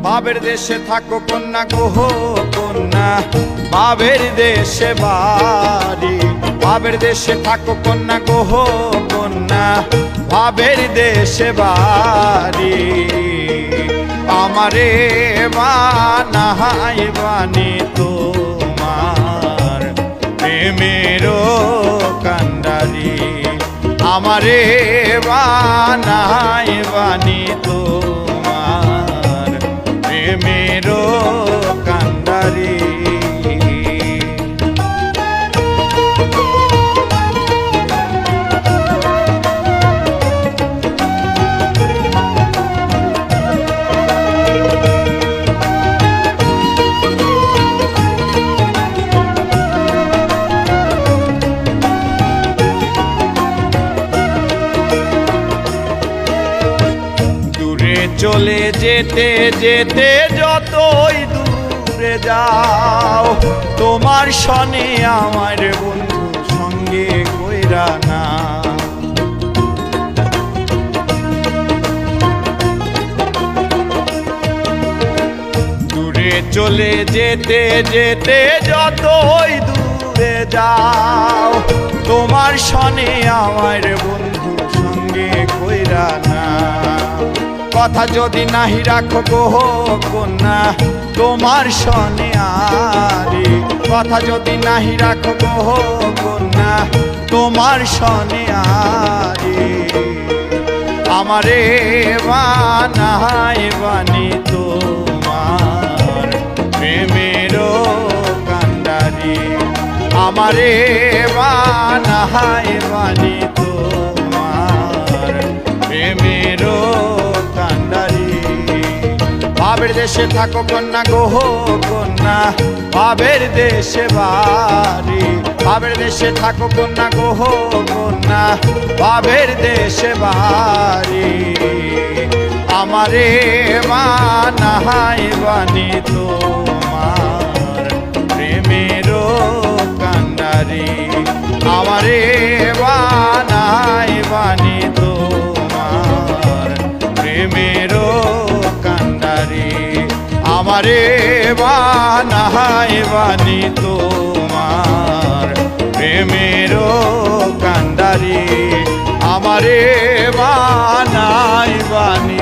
বাবের দেশে থাকো কন্যা গোহ কন্যা, বাবের দেশে বাড়ি। বাবের দেশে থাকো কন্যা গোহ কন্যা, বাবের দেশে বাড়ি। আমারে বানাই বানি তোমার প্রেমেরও কান্ডারি। আমারে বানাই বানি তোমার প্রেমেরও কান্ডারি। চলে যেতে যেতে যতই দূরে যাও, তোমার সনে আমার বন্ধু সঙ্গে কইরা না। দূরে চলে যেতে যেতে যতই দূরে যাও, তোমার সনে আমার বন্ধু সঙ্গে কইরা না। কথা যদি নাহি রাখো গোহ কন্যা তোমার সনে আরে, কথা যদি নাহি রাখো গোহ কন্যা তোমার সনে আরে। আমারে বানাই বানি তোমার প্রেমেরও কান্ডারি। আমারে বানাই বানি তোমার প্রেমেরও কান্ডারি। বাবের দেশে থাকো কন্যা গোহ কন্যা, বাবের দেশে বাড়ি। বাবের দেশে থাকো কন্যা গোহ কন্যা, বাবের দেশে বাড়ি। আমারে বানাই বানি তোমার প্রেমেরও কান্ডারি। আমারে বানাই বানি তোমার প্রেমেরও কান্ডারি। আমারে বানাই বানি তোমার প্রেমেরও কান্ডারি। আমারে বানাই বানি